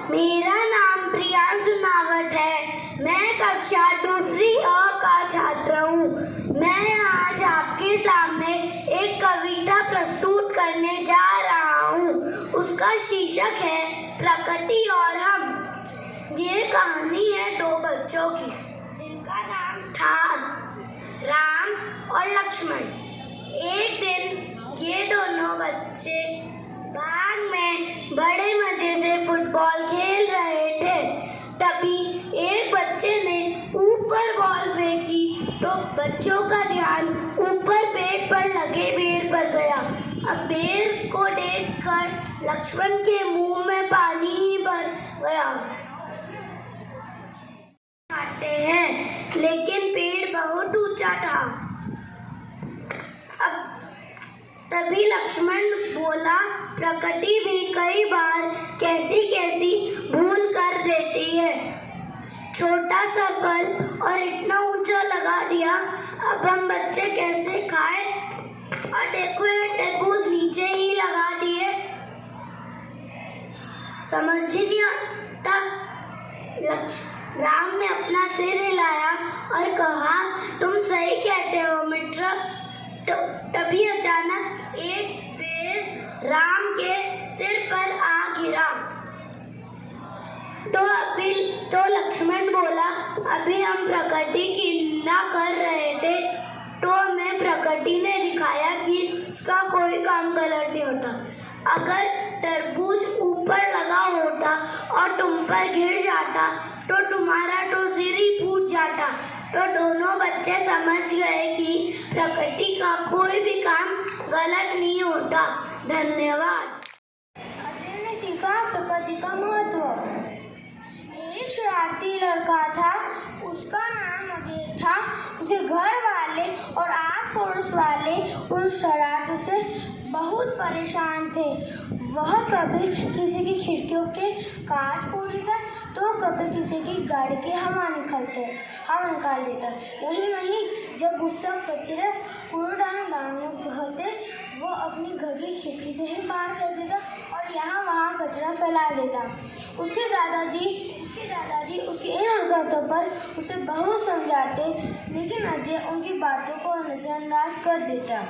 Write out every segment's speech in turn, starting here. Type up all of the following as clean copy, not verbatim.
मेरा नाम प्रियांशु नावट है। मैं कक्षा दूसरी अ का छात्र हूँ। मैं आज आपके सामने एक कविता प्रस्तुत करने जा रहा हूँ। उसका शीर्षक है प्रकृति और हम। ये कहानी है दो बच्चों की, जिनका नाम था राम और लक्ष्मण। एक दिन ये दोनों बच्चे बाग में बड़े मजे से फुटबॉल खेल रहे थे। तभी एक बच्चे ने ऊपर बॉल फेंकी तो बच्चों का ध्यान ऊपर पेड़ पर लगे बेर पर गया। अब बेर को देखकर लक्ष्मण के मुंह में पानी ही भर गया। खाते हैं, लेकिन पेड़ बहुत ऊंचा था। अब तभी लक्ष्मण बोला, प्रकृति भी कई बार कैसी कैसी भूल कर देती है। छोटा सा फल और इतना ऊंचा लगा दिया, अब हम बच्चे कैसे खाएं? और देखो ये तरबूज नीचे ही लगा दिए। समझ ही नहीं आता। राम ने अपना सिर हिलाया और कहा, तुम सही कहते हो मित्र। तभी अचानक एक पेड़ राम के सिर पर आ गिरा। तो लक्ष्मण बोला, अभी हम प्रकृति की निंदा कर रहे थे तो हमें प्रकृति ने दिखाया कि उसका कोई काम गलत नहीं होता। अगर तरबूज ऊपर लगा होता और तुम पर गिर जाता तो तुम्हारा तो सिर ही फूट जाता। तो दोनों बच्चे समझ गए कि प्रकृति का कोई भी काम गलत नहीं होता। धन्यवाद। अजय ने सीखा प्रकृति का महत्व। एक शरारती लड़का था, उसका नाम अजय था। उसके घर वाले और आस पड़ोस वाले उस शरारत से बहुत परेशान थे। वह कभी किसी की खिड़कियों के कांच फोड़ देता तो कभी किसी की गाड़ी की हवा निकाल देता। यही नहीं, जब गुस्सा कचरे कूड़ेदान कहते वो अपनी घर की खिड़की से ही बाहर फेंक देता और यहाँ वहाँ कचरा फैला देता। उसके दादाजी उसकी इन हरकतों पर उसे बहुत समझाते, लेकिन अजय उनकी बातों को नजरअंदाज कर देता।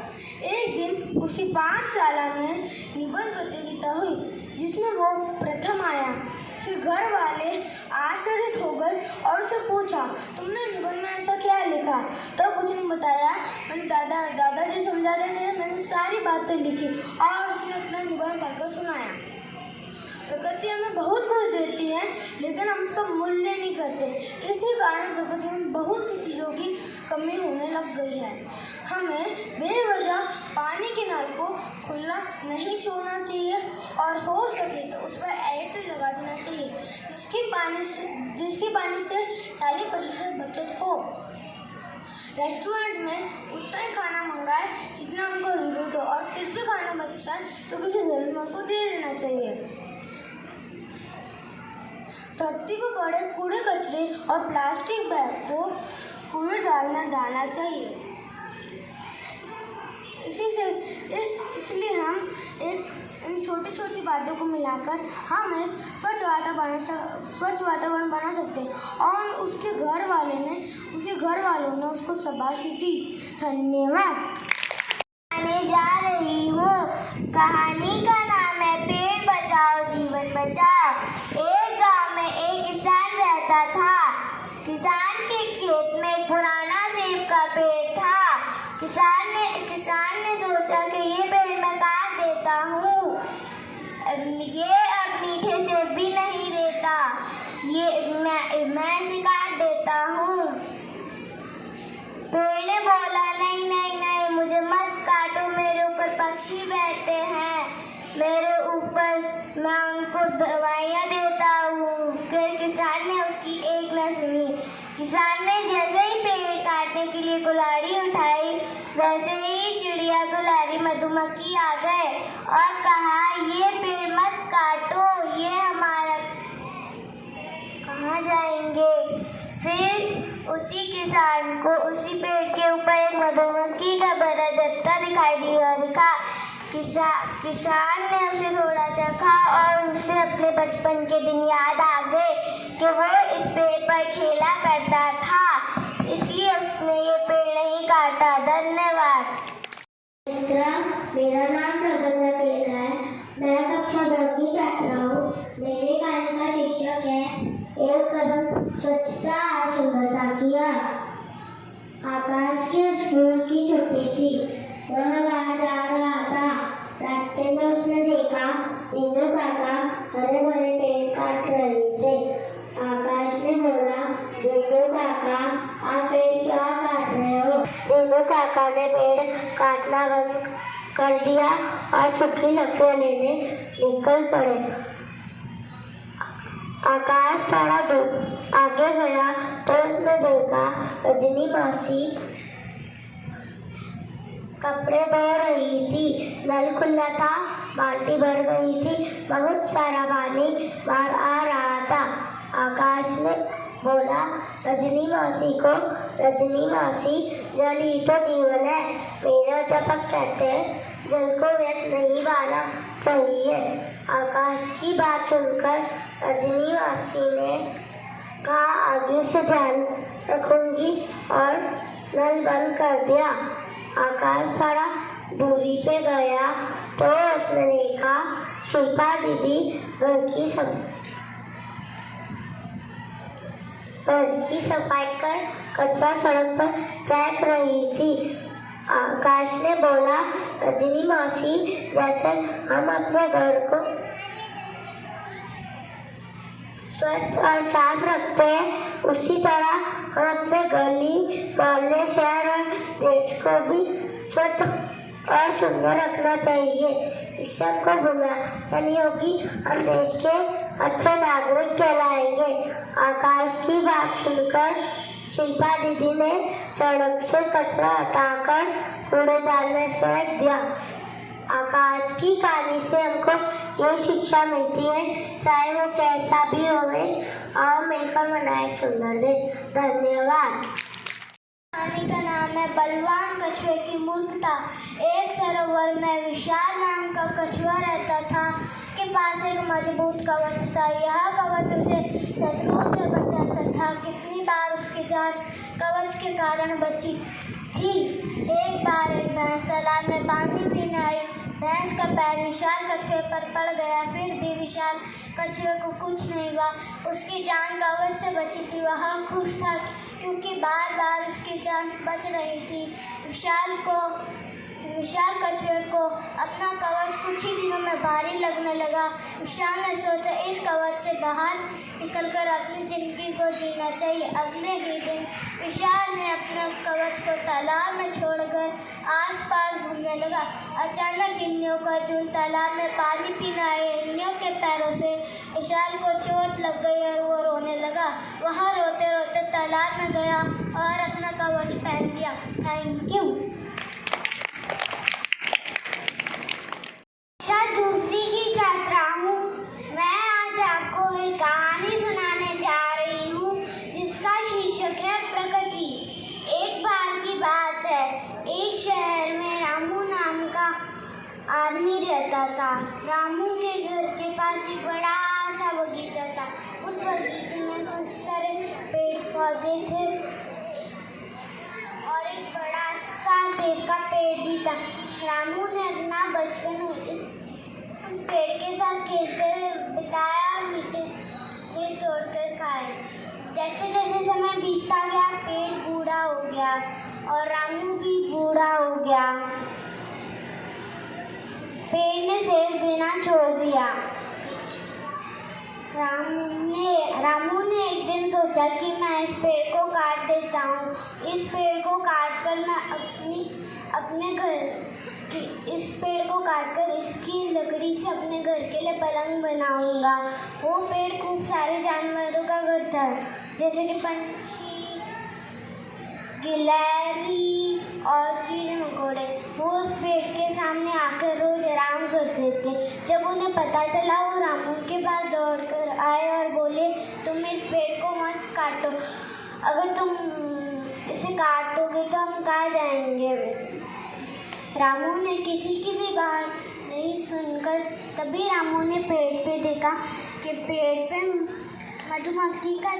एक दिन उसकी पाठशाला में निबंध प्रतियोगिता हुई, जिसमें वो प्रथम आया। उसके घर वाले आश्चर्यचकित हो गए और उससे पूछा, तुमने निबंध में ऐसा क्या लिखा? तब उसने बताया, मैंने दादाजी समझाते थे, मैंने सारी बातें लिखी। और उसने अपना निबंध पढ़कर सुनाया। प्रकृति हमें बहुत कुछ देती है, लेकिन हम उसका मूल्य नहीं करते। इसी कारण प्रकृति में बहुत सी चीज़ों की कमी होने लग गई है। हमें बेवजह पानी के नल को खुला नहीं छोड़ना चाहिए और हो सके तो उस पर एडिट लगा देना चाहिए, जिसकी पानी से 40% बचत हो। रेस्टोरेंट में उतना ही खाना मंगाए जितना हमको ज़रूरत हो, और फिर भी खाना बच जाए तो किसी ज़रूरतमंद को दे देना चाहिए। धरती पर पड़े कूड़े कचरे और प्लास्टिक बैग को कूड़ेदान में डालना चाहिए। इसलिए हम इन छोटी छोटी बातों को मिलाकर हम एक स्वच्छ वातावरण बना सकते हैं। और उसके घर वालों ने उसको शाबाशी दी। धन्यवाद। मैं जा रही हूँ। कहानी का नाम है पेड़ बचाओ जीवन बचाओ। एक गांव में एक किसान रहता था। किसान के खेत में एक पुराना सेब का पेड़ था। किसान ने सोचा कि ये पेड़ मैं काट देता हूँ, ये अब मीठे सेब भी नहीं देता, ये मैं इसे काट देता हूँ। पेड़ ने बोला, नहीं नहीं नहीं, मुझे मत काटो, मेरे ऊपर पक्षी बैठते हैं, मेरे ऊपर मैं उनको दवाइयाँ देता हूँ। फिर किसान ने उसकी एक न सुनी। किसान ने जैसे ही पेड़ काटने के लिए कुल्हाड़ी उठाई, वैसे ही चिड़िया कुल्हाड़ी मधुमक्खी आ गए और कहा, ये पेड़ मत काटो, ये हमारा कहाँ जाएंगे। फिर उसी किसान को उसी पेड़ के ऊपर एक मधुमक्खी का बड़ा जत्था दिखाई दिया और कहा, किसान ने उसे थोड़ा चखा और उसे अपने बचपन के दिन याद आ गए कि वो इस पेड़ पर खेला करता था, इसलिए उसने ये पेड़ नहीं काटा। धन्यवाद। मेरा नाम प्रगन्ना केतन है। मैं कक्षा 2 की छात्रा हूँ। मेरे गाने का शीर्षक है एक कदम स्वच्छता और सुंदरता की ओर। आकाश के स्कूल की छुट्टी थी। वह बाहर जा रहा था। रास्ते में उसने देखा नीनू काका हरे भरे पेड़ काट रहे थे। आकाश ने बोला, नीनू काका, आप पेड़ क्यों काट रहे हो? नीनू काका ने पेड़ काटना बंद कर दिया और सूखी लकड़ियां लेने निकल पड़े। आकाश थोड़ा दूर आगे गया तो उसने देखा रजनी मौसी कपड़े धो रही थी। नल खुला था, बाल्टी भर गई थी, बहुत सारा पानी बाहर आ रहा था। आकाश ने बोला रजनी मौसी को, रजनी मौसी, जल ही तो जीवन है। मेरे अध्यापक कहते हैं जल को व्यर्थ नहीं बहाना चाहिए। आकाश की बात सुनकर रजनी मौसी ने कहा, आगे से ध्यान रखूंगी, और नल बंद कर दिया। आकाश थोड़ा दूरी पे गया तो उसने देखा शिल्पा दीदी घर की सफाई कर कचरा सड़क पर फेंक रही थी। आकाश ने बोला, रजनी मौसी, जैसे हम अपने घर को स्वच्छ और साफ रखते हैं, उसी तरह हम अपने गली, मोहल्ले, शहर और देश को भी स्वच्छ और सुंदर रखना चाहिए। इससे हमको गुमराही नहीं होगी, हम देश के अच्छे नागरिक कहलाएंगे। आकाश की बात सुनकर शिल्पा दीदी ने सड़क से कचरा हटाकर कूड़ेदान में फेंक दिया। आकाश की कहानी से हमको ये शिक्षा मिलती है, चाहे वो कैसा भी हो वेश, आओ मिलकर बनाए एक सुंदर देश। धन्यवाद। कहानी का नाम है बलवान कछुए की मूर्खता। एक सरोवर में विशाल नाम का कछुआ रहता था। उसके पास एक मजबूत कवच था। यह कवच उसे शत्रुओं से बचाता था। कितनी बार उसकी जान कवच के कारण बची थी। एक बार एक भैंस तालाब में पानी पीने आई। भैंस का पैर विशाल कछुए पर पड़ गया, फिर भी विशाल कछुए को कुछ नहीं हुआ। उसकी जान कवच से बची थी। वह खुश था क्योंकि बार बार उसकी जान बच रही थी। विशाल कछुए को अपना कवच कुछ ही दिनों में भारी लगने लगा। विशाल ने सोचा इस कवच से बाहर निकलकर अपनी जिंदगी को जीना चाहिए। अगले ही दिन विशाल ने अपने कवच को तालाब में छोड़कर आसपास घूमने लगा। अचानक हिरनियों का झुंड तालाब में पानी पीने आए हिरनियों के पैरों से विशाल को चोट लग गई और वो रोने लगा। वह रोते रोते तालाब में गया और अपना कवच पहन लिया। Thank you. दूसरी की छात्रा हूँ। मैं आज आपको एक कहानी सुनाने जा रही हूँ जिसका शीर्षक है प्रकृति। एक बार की बात है, एक शहर में रामू नाम का आदमी रहता था। रामू के घर के पास एक बड़ा सा बगीचा था। उस बगीचे में खूब सारे पेड़ पौधे थे और एक बड़ा सा सेब का पेड़ भी था। रामू ने अपना बचपन उस पेड़ के साथ खेलते हुए बिताया, मीठे से तोड़कर खाए। जैसे जैसे समय बीतता गया पेड़ बूढ़ा हो गया और रामू भी बूढ़ा हो गया। पेड़ ने सेब देना छोड़ दिया। रामू ने एक दिन सोचा कि मैं इस पेड़ को काट देता हूँ। इस पेड़ को काटकर इसकी लकड़ी से अपने घर के लिए पलंग बनाऊंगा। वो पेड़ खूब सारे जानवरों का घर था, जैसे कि पंछी, गिलहरी और कीड़े मकोड़े। वो उस पेड़ के सामने आकर रोज आराम करते थे। जब उन्हें पता चला वो रामू के पास दौड़कर आए और बोले, तुम इस पेड़ को मत काटो, अगर तुम इसे काटोगे तो हम कहाँ जाएंगे। रामू ने किसी की भी बात सुनकर तभी रामू ने पेड़ पे देखा कि पेड़ पे मधुमक्खी का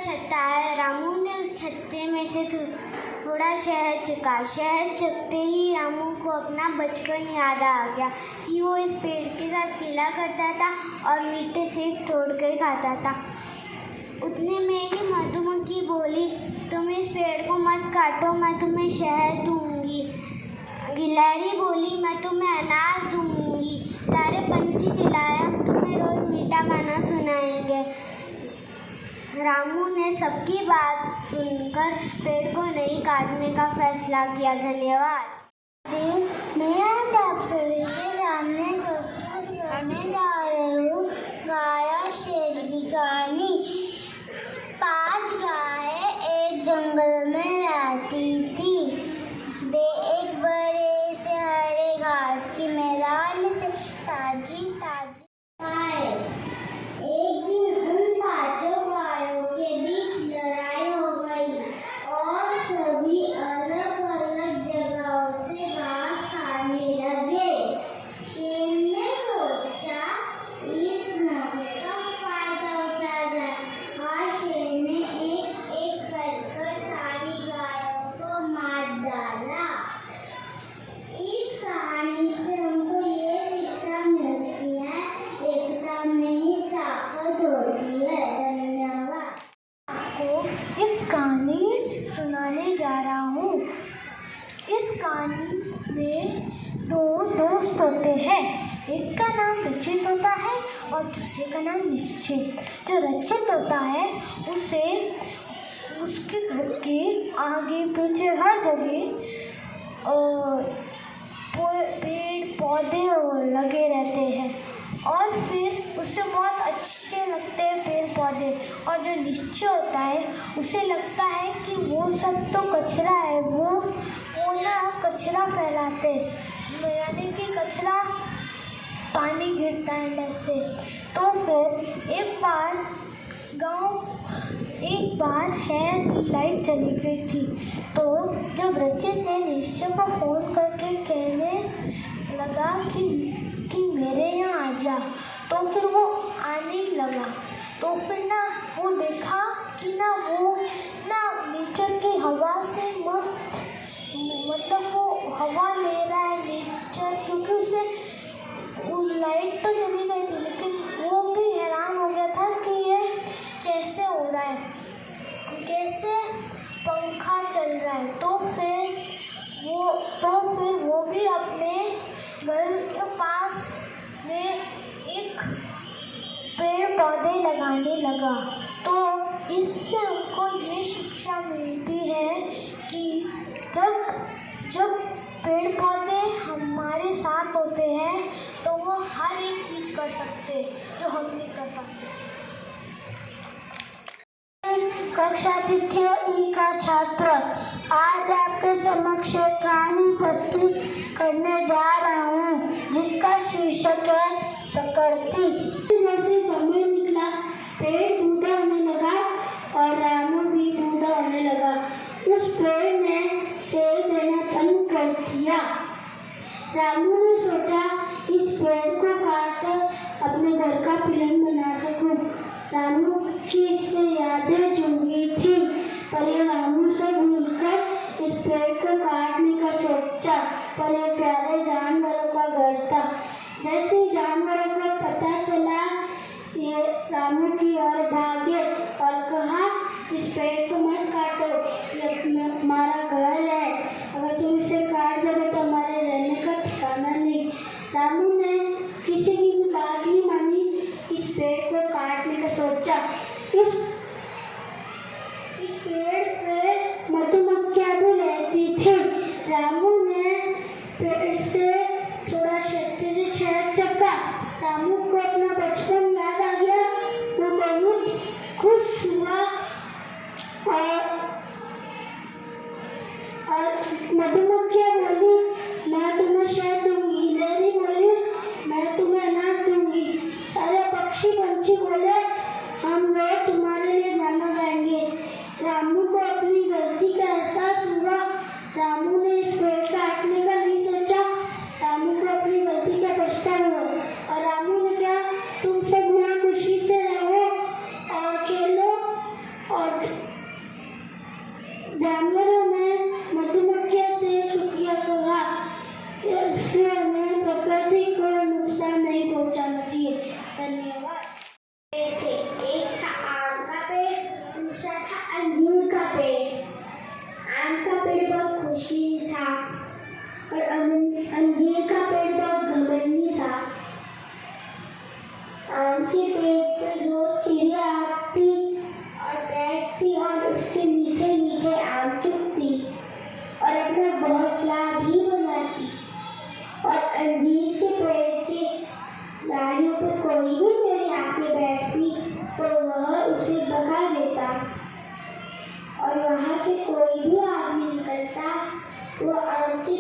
छत्ता है। रामू ने उस छत्ते में से थोड़ा शहद चखा। शहद चखते ही रामू को अपना बचपन याद आ गया कि वो इस पेड़ के साथ खेला करता था और मीठे सेब तोड़ कर खाता था। उतने में ही मधुमक्खी बोली, तुम इस पेड़ को मत काटो, मैं तुम्हें शहद दूंगी। गिलहरी बोली, मैं तुम्हें अनार दूंगी। सारे पंछी चिल्लाए, हम तुम्हें रोज मीठा गाना सुनाएंगे। रामू ने सबकी बात सुनकर पेड़ को नहीं काटने का फैसला किया। धन्यवाद। मैं आज आप सभी के सामने प्रस्तुत करने जा रही हूँ गाय और शेर की कहानी। 5 गायें एक जंगल में रहती थी। वे एक बड़े से हरे घास के मैदान से ताजी खाए। एक दिन उन 5 गायों के बीच लड़ाई हो गई और सभी अलग अलग जगहों से घास खाने लगे। शेर ने सोचा इस मौके का फायदा उठाया जाए और शेर ने एक एक कर सारी गायों को मार डाला। इस कहानी से हमको ये शिक्षा मिलती है, एकता में ही ताकत होती है। धन्यवाद। आपको एक कहानी सुनाने जा रहा हूँ। इस कहानी में 2 दोस्त होते हैं। एक का नाम रचित होता है और दूसरे का नाम निश्चित। जो रचित होता है उसे उसके घर के आगे पीछे हर जगह पेड़ पौधे लगे रहते हैं और फिर उसे बहुत अच्छे लगते हैं पेड़ पौधे। और जो निश्चय होता है उसे लगता है कि वो सब तो कचरा है, वो ना कचरा फैलाते, यानी कि कचरा पानी गिरता है ऐसे। तो फिर एक बार शहर की लाइट चली गई थी। तो जब रचित ने निश्चय को फ़ोन करके कहने लगा कि मेरे यहाँ आ जा, तो फिर वो आने लगा। तो फिर ना वो देखा कि ना वो ना नेचर की हवा से मस्त, मतलब वो हवा ले रहा है नेचर, क्योंकि उसे वो लाइट तो चली गई थी लेकिन वो भी हैरान हो गया था कि ये कैसे हो रहा है, कैसे पंखा चल रहा है। तो फिर वो भी अपने घर के पास में एक पेड़ पौधे लगाने लगा। तो इससे हमको ये शिक्षा मिलती है कि जब पेड़ पौधे हमारे साथ होते हैं तो वो हर एक चीज़ कर सकते हैं जो हम नहीं कर पाते। कक्षा तृतीय ई का छात्र आज आपके समक्ष एक कहानी प्रस्तुत करने जा रहा हूँ जिसका शीर्षक है प्रकृति। जैसे समय निकला पेड़ बूढ़ा होने लगा और रामू भी बूढ़ा होने लगा। उस पेड़ ने सेब देना बंद कर दिया। रामू ने सोचा इस पेड़ को काट अपने घर का पिलंग बना सकूं। रामू की इससे यादें जुड़ गई थी, पर ये रामू से भूलकर इस पेड़ को काटने का सोचा। पर ये प्यारे जानवरों का घर था। जैसे ही जानवरों को पता चला ये रामू की ओर भागे और कहा इस पेड़ को मत काटो, ये हमारा घर है, अगर तुम इसे काट दोगे तो हमारे रहने का ठिकाना नहीं। रामू ने किसी की भी बात नहीं मानी, इस पेड़ को काटने का सोचा। इस पेड़ पे मधुमक्खियाँ भी रहती थी। रामू ने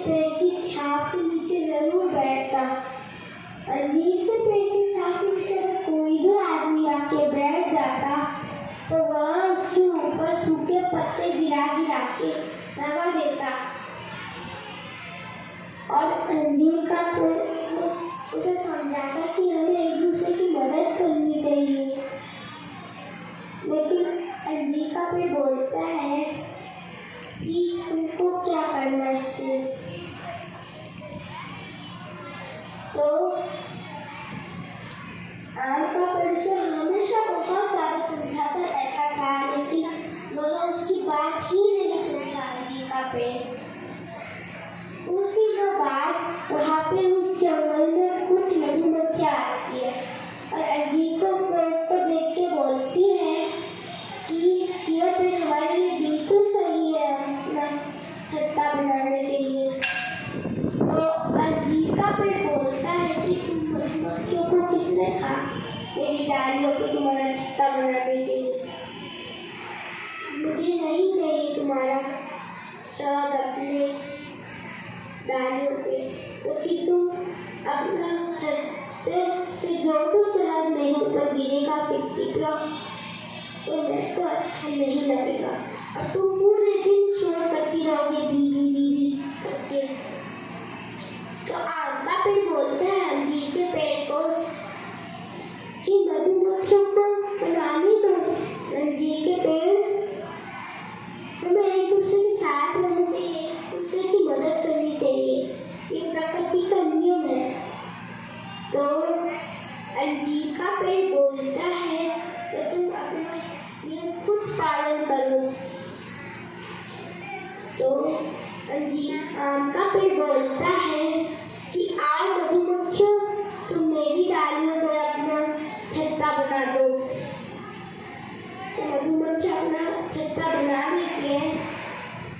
पेड़ की छाप के नीचे जरूर बैठता। अंजीर के पेड़ की छाप के नीचे अगर कोई भी आदमी आके बैठ जाता तो वह उसके ऊपर सूखे पत्ते गिरा गिरा के लगा देता और अंजीर का पेड़ उसे समझाता कि हमें एक दूसरे की मदद करनी चाहिए। लेकिन अंजीर का पेड़ बोलता है कि तुमको क्या करना इससे। तो आम का पेड़ उसे हमेशा बहुत ज़्यादा समझाता रहता था, लेकिन वह उसकी बात ही नहीं सुनता अंजीर का पेड़। कुछ दिनों बाद वहाँ पे उस जंगल में कुछ मधुमक्खियाँ आती है और अंजीर को पेड़ को देख के बोलती है कि यह पेड़ हमारे लिए बिल्कुल सही है अपना छत्ता बनाने के लिए। तो अंजीर का पेड़ बोलता है कि तुम मधुमक्खियों को किसने कहा मेरी डालियों को तुम्हारा छत्ता बनाने के लिए? मुझे नहीं चाहिए तुम्हारा शहद अपने डालियों पे, क्योंकि तुम अपना छत्ते से जो भी शहद मेरे ऊपर गिरेगा चिपचिपा तो मेरे को अच्छा नहीं लगेगा और तुम पूरे दिन शोर करती रहोगे बीवी बीवी करके। तो आम का पेड़ बोलता है अंजीर के पेड़ को कि मधुमक्खियों को बनाने दो। अंजीर के पेड़ हमें एक दूसरे के साथ रहना चाहिए, एक दूसरे की मदद करनी चाहिए, ये प्रकृति का नियम है। तो अंजीर का पेड़ बोलता है तो तुम अपना नियम खुद पालन करो। तो अंजीर आम का पेड़ बोलता है कि आओ मधुमक्खियों तुम मेरी डालियों पर अपना छत्ता बना दो। तो मधुमक्खी अपना छत्ता बना देती है।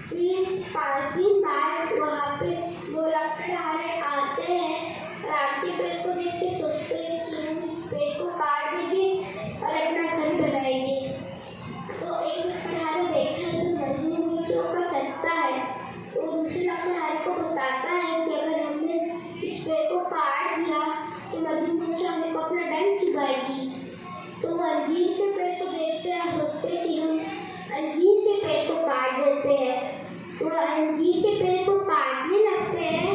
फिर 5 दिन बाद वहाँ पे वो लकड़हारे आते हैं और आम के पेड़ को देख के सोचते हैं कि हम इस पेड़ को काट देंगे और अपना घर बनाएंगे। तो एक लकड़हारे देखता है तो मधुमक्खियों का छत्ता है, तो दूसरे लकड़हारे को बताता है कि अगर हमने इस पेड़ को काट दिया तो मधुमक्खी हमें को अपना डंक चुभाएगी। तो वो अंजीर के पेड़ को देखते हैं, सोचते हैं कि हम अंजीर के पेड़ को काट देते हैं। तो अंजीर के पेड़ को काटने लगते हैं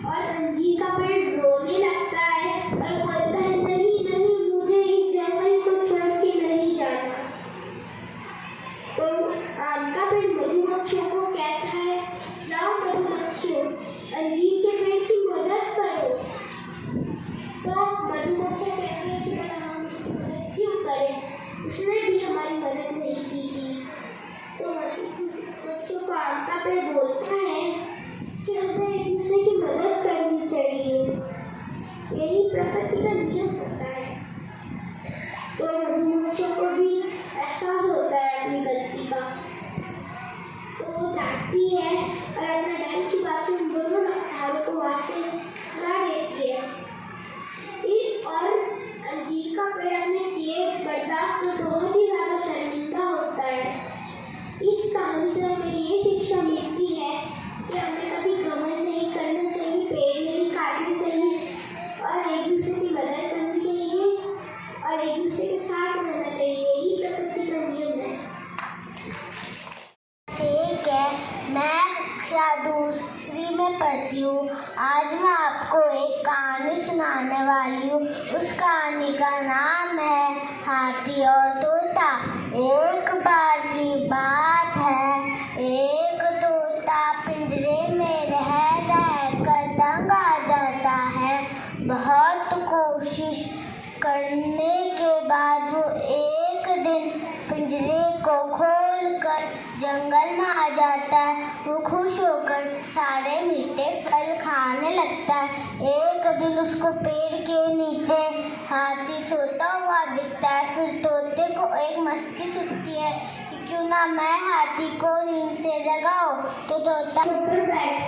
और अंजीर का पेड़ रोने लगता है और बोलता है नहीं नहीं मुझे इस जंगल को छोड़ के नहीं जाना। तो आम का पेड़ मधुमक्खियों को कहता है लाओ मधुमक्खियों अंजीर के पेड़ की मदद करो। तो मधुमक्खियाँ कहती है कि हम उसकी मदद क्यों करें, उसने भी हमारी मदद नहीं की थी। तो मधुमक्खियों को आम का पेड़ बोलता है कि हमें एक दूसरे की मदद करनी चाहिए, यही प्रकृति का नियम होता है। तो मधुमक्खियों को भी एहसास होता है अपनी गलती का, तो वो जाती है और अपना डंक चुभा के उन दोनों लकड़हारों को वहाँ से हटा देती है। और अंजीर का पेड़ अपने किए बर्दाश्त को बहुत ही ज़्यादा शर्मिंदा होता है। इस कहानी से हमें ये शिक्षा मिलती है कि हमें कभी घमंड नहीं करना चाहिए, पेड़ नहीं काटने चाहिए और एक दूसरे की मदद करनी चाहिए और एक दूसरे के साथ रहना चाहिए, यही प्रकृति का नियम है। ठीक है, मैं कक्षा दूसरी में पढ़ती हूँ। आज मैं आपको एक कहानी सुनाने वाली हूँ। उस कहानी का नाम है हाथी और तोता। एक बार की बात है, एक तोता पिंजरे में रह कर तंग आ जाता है। बहुत कोशिश करने के बाद वो एक दिन पिंजरे को खोलकर जंगल में आ जाता है। वो खुश होकर सारे मीठे फल खाने लगता है। एक दिन उसको पेड़ के नीचे हाथी सोता हुआ दिखता है। फिर तोते को एक मस्ती सूझती है कि क्यों ना मैं हाथी को नींद से जगाऊं। तो तोता ऊपर बैठ